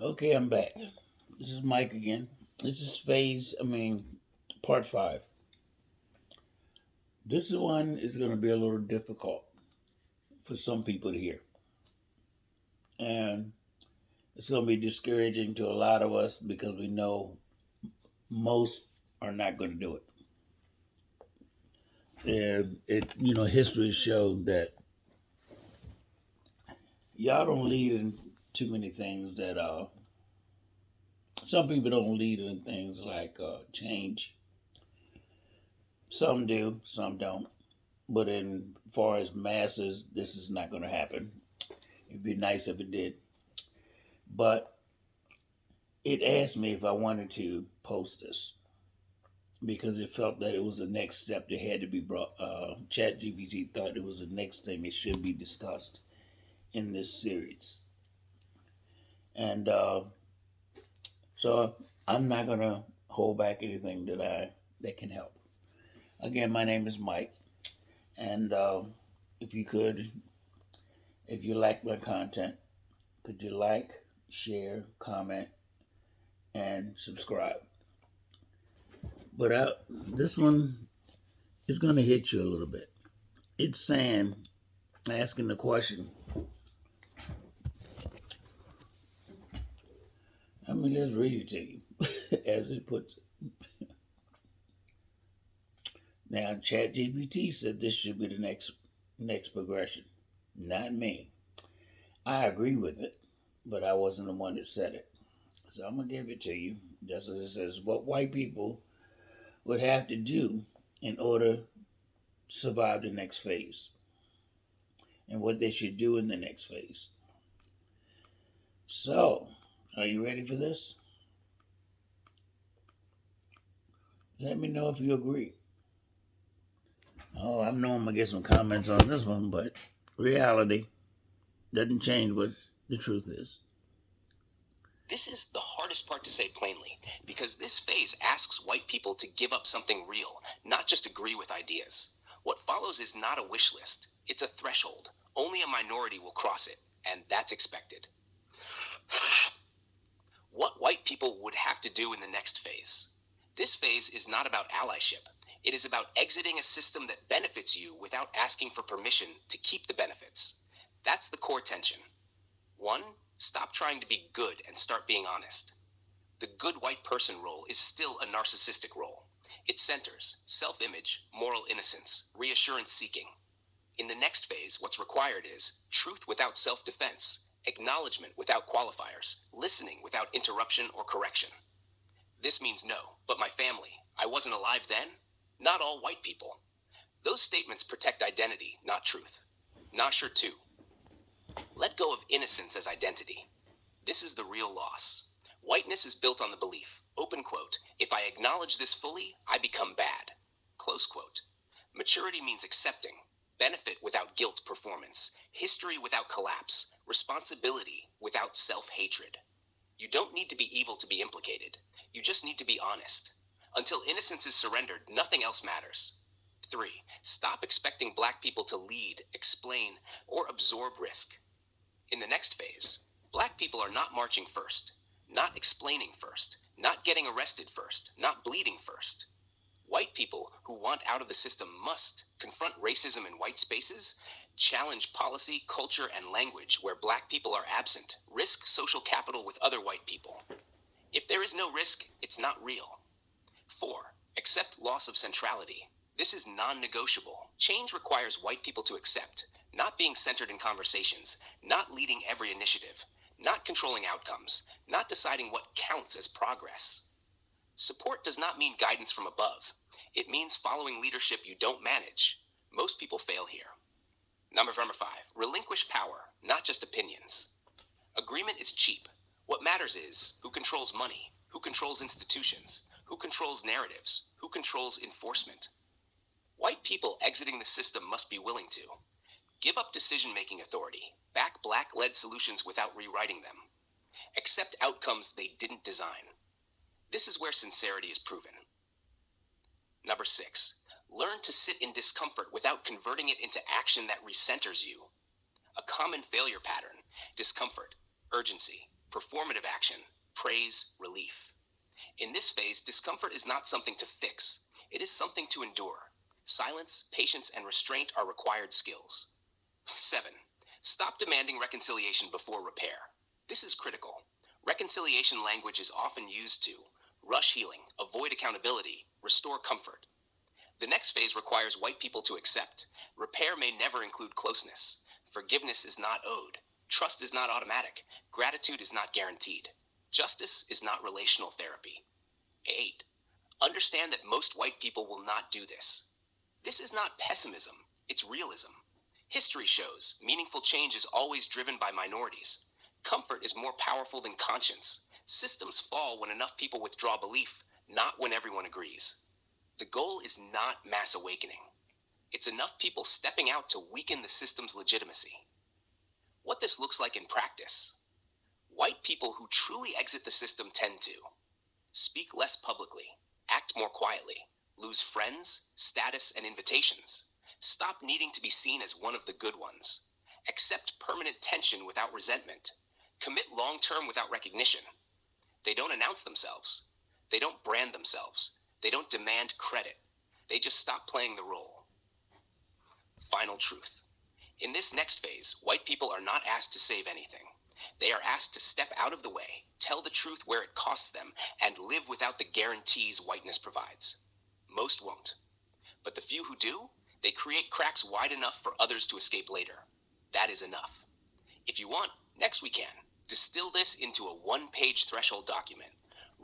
Okay, I'm back. This is Mike again. This is part five. This one is going to be a little difficult for some people to hear. And it's going to be discouraging to a lot of us because we know most are not going to do it. And history has shown that y'all don't lead in too many things that some people don't lead in things like change. Some do, some don't. But in far as masses, this is not going to happen. It'd be nice if it did. But it asked me if I wanted to post this because it felt that it was the next step that had to be brought. ChatGPT thought it was the next thing that should be discussed in this series. And so I'm not going to hold back anything that can help. Again, my name is Mike. And if you could, if you like my content, could you like, share, comment, and subscribe? But this one is going to hit you a little bit. It's saying, asking the question. Let me just read it to you as it puts it. Now, ChatGPT said this should be the next progression, not me. I agree with it, but I wasn't the one that said it. So I'm gonna give it to you, just as it says, what white people would have to do in order to survive the next phase, and what they should do in the next phase. So, are you ready for this? Let me know if you agree. Oh, I know I'm gonna get some comments on this one, but reality doesn't change what the truth is. This is the hardest part to say plainly, because this phase asks white people to give up something real, not just agree with ideas. What follows is not a wish list, it's a threshold. Only a minority will cross it, and that's expected. What white people would have to do in the next phase. This phase is not about allyship. It is about exiting a system that benefits you without asking for permission to keep the benefits. That's the core tension. 1. Stop trying to be good and start being honest. The good white person role is still a narcissistic role. It centers self-image, moral innocence, reassurance seeking. In the next phase, what's required is truth without self-defense, acknowledgement without qualifiers, listening without interruption or correction. This means no, but my family, I wasn't alive then? Not all white people. Those statements protect identity, not truth. Nasher 2. Let go of innocence as identity. This is the real loss. Whiteness is built on the belief, open quote, if I acknowledge this fully, I become bad, close quote. Maturity means accepting, benefit without guilt performance, history without collapse, responsibility without self-hatred. You don't need to be evil to be implicated. You just need to be honest. Until innocence is surrendered, nothing else matters. 3. Stop expecting black people to lead, explain, or absorb risk. In the next phase, black people are not marching first, not explaining first, not getting arrested first, not bleeding first. White people who want out of the system must confront racism in white spaces, challenge policy, culture, and language where black people are absent, risk social capital with other white people. If there is no risk, it's not real. 4. Accept loss of centrality. This is non-negotiable. Change requires white people to accept, not being centered in conversations, not leading every initiative, not controlling outcomes, not deciding what counts as progress. Support does not mean guidance from above. It means following leadership you don't manage. Most people fail here. Number 5, relinquish power, not just opinions. Agreement is cheap. What matters is who controls money, who controls institutions, who controls narratives, who controls enforcement. White people exiting the system must be willing to give up decision-making authority, back black-led solutions without rewriting them, accept outcomes they didn't design. This is where sincerity is proven. Number 6, learn to sit in discomfort without converting it into action that recenters you. A common failure pattern: discomfort, urgency, Performative action, praise, relief. In this phase, discomfort is not something to fix, it is something to endure. Silence, patience, and restraint are required skills. 7. Stop demanding reconciliation before repair. This is critical. Reconciliation language is often used to rush healing, avoid accountability, restore comfort. The next phase requires white people to accept. Repair may never include closeness. Forgiveness is not owed. Trust is not automatic. Gratitude is not guaranteed. Justice is not relational therapy. 8. Understand that most white people will not do this. This is not pessimism, it's realism. History shows meaningful change is always driven by minorities. Comfort is more powerful than conscience. Systems fall when enough people withdraw belief, not when everyone agrees. The goal is not mass awakening. It's enough people stepping out to weaken the system's legitimacy. What this looks like in practice. White people who truly exit the system tend to speak less publicly, act more quietly, lose friends, status, and invitations, stop needing to be seen as one of the good ones, accept permanent tension without resentment, commit long-term without recognition. They don't announce themselves. They don't brand themselves. They don't demand credit. They just stop playing the role. Final truth. In this next phase, white people are not asked to save anything. They are asked to step out of the way, tell the truth where it costs them, and live without the guarantees whiteness provides. Most won't. But the few who do, they create cracks wide enough for others to escape later. That is enough. If you want, next we can. Distill this into a one-page threshold document.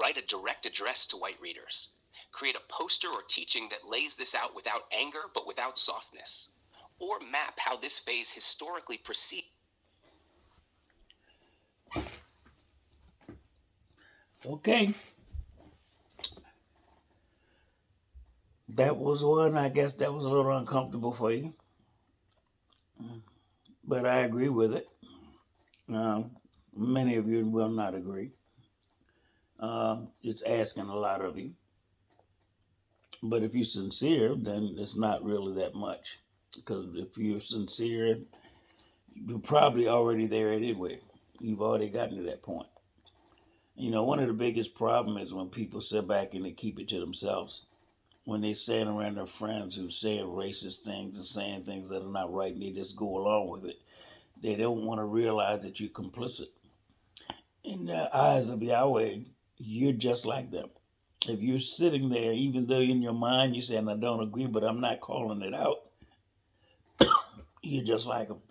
Write a direct address to white readers. Create a poster or teaching that lays this out without anger but without softness. Or map how this phase historically proceeds. Okay. That was one, I guess that was a little uncomfortable for you. But I agree with it. Many of you will not agree. It's asking a lot of you. But if you're sincere, then it's not really that much. Because if you're sincere, you're probably already there anyway. You've already gotten to that point. You know, one of the biggest problems is when people sit back and they keep it to themselves. When they stand around their friends who's saying racist things and saying things that are not right, and they just go along with it. They don't want to realize that you're complicit. In the eyes of Yahweh, you're just like them. If you're sitting there, even though in your mind you're saying, I don't agree, but I'm not calling it out, you're just like them.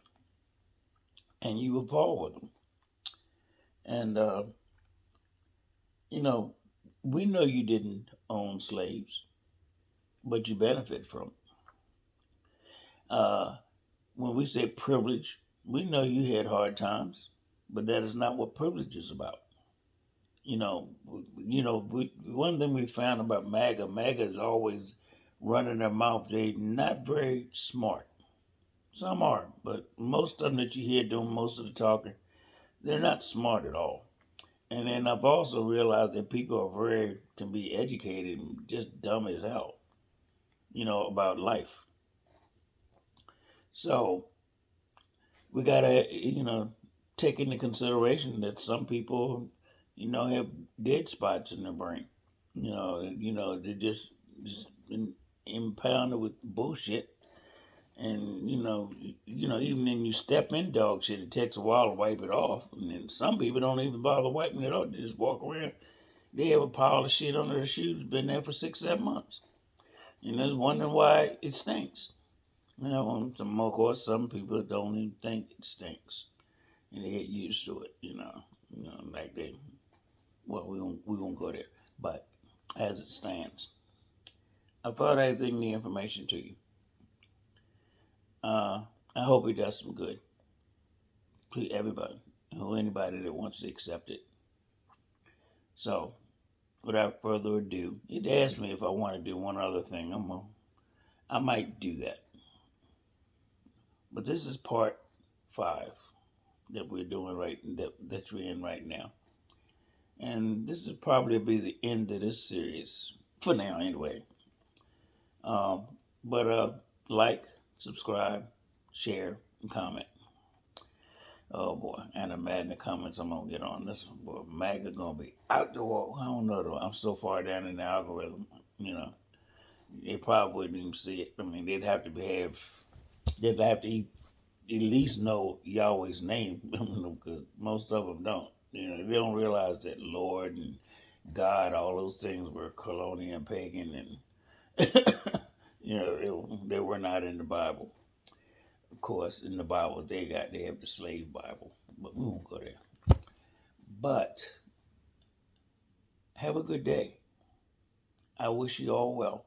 And you will fall with them. And, you know, we know you didn't own slaves, but you benefit from it. When we say privilege, we know you had hard times, but that is not what privilege is about. One thing we found about MAGA is always running their mouth. They're not very smart. Some are, but most of them that you hear doing most of the talking, they're not smart at all. And then I've also realized that people can be educated and just dumb as hell, about life. So we gotta, take into consideration that some people, have dead spots in their brain. They're just been impounded with bullshit. And even when you step in dog shit, it takes a while to wipe it off. And then some people don't even bother wiping it off. They just walk around. They have a pile of shit under their shoes, been there for 6, 7 months. And they're wondering why it stinks. Of course, some people don't even think it stinks. And they get used to it, like they, well, we won't go there. But as it stands, I thought I'd bring the information to you. I hope it does some good to everybody, or anybody that wants to accept it. So, without further ado, it asked me if I want to do one other thing. I might do that. But this is part 5 that we're doing that we're in right now. And this will probably be the end of this series, for now anyway. But like, subscribe, share, and comment. Oh boy, and imagine the comments I'm gonna get on this one. Boy, MAGA gonna be out the wall. I don't know though. I'm so far down in the algorithm. You know, they probably wouldn't even see it. I mean, they'd have to behave. They'd have to at least know Yahweh's name, because most of them don't. You know, they don't realize that Lord and God, all those things were colonial and pagan, and you know, they were not in the Bible. Of course, in the Bible they have the slave Bible, but we won't go there. But have a good day. I wish you all well.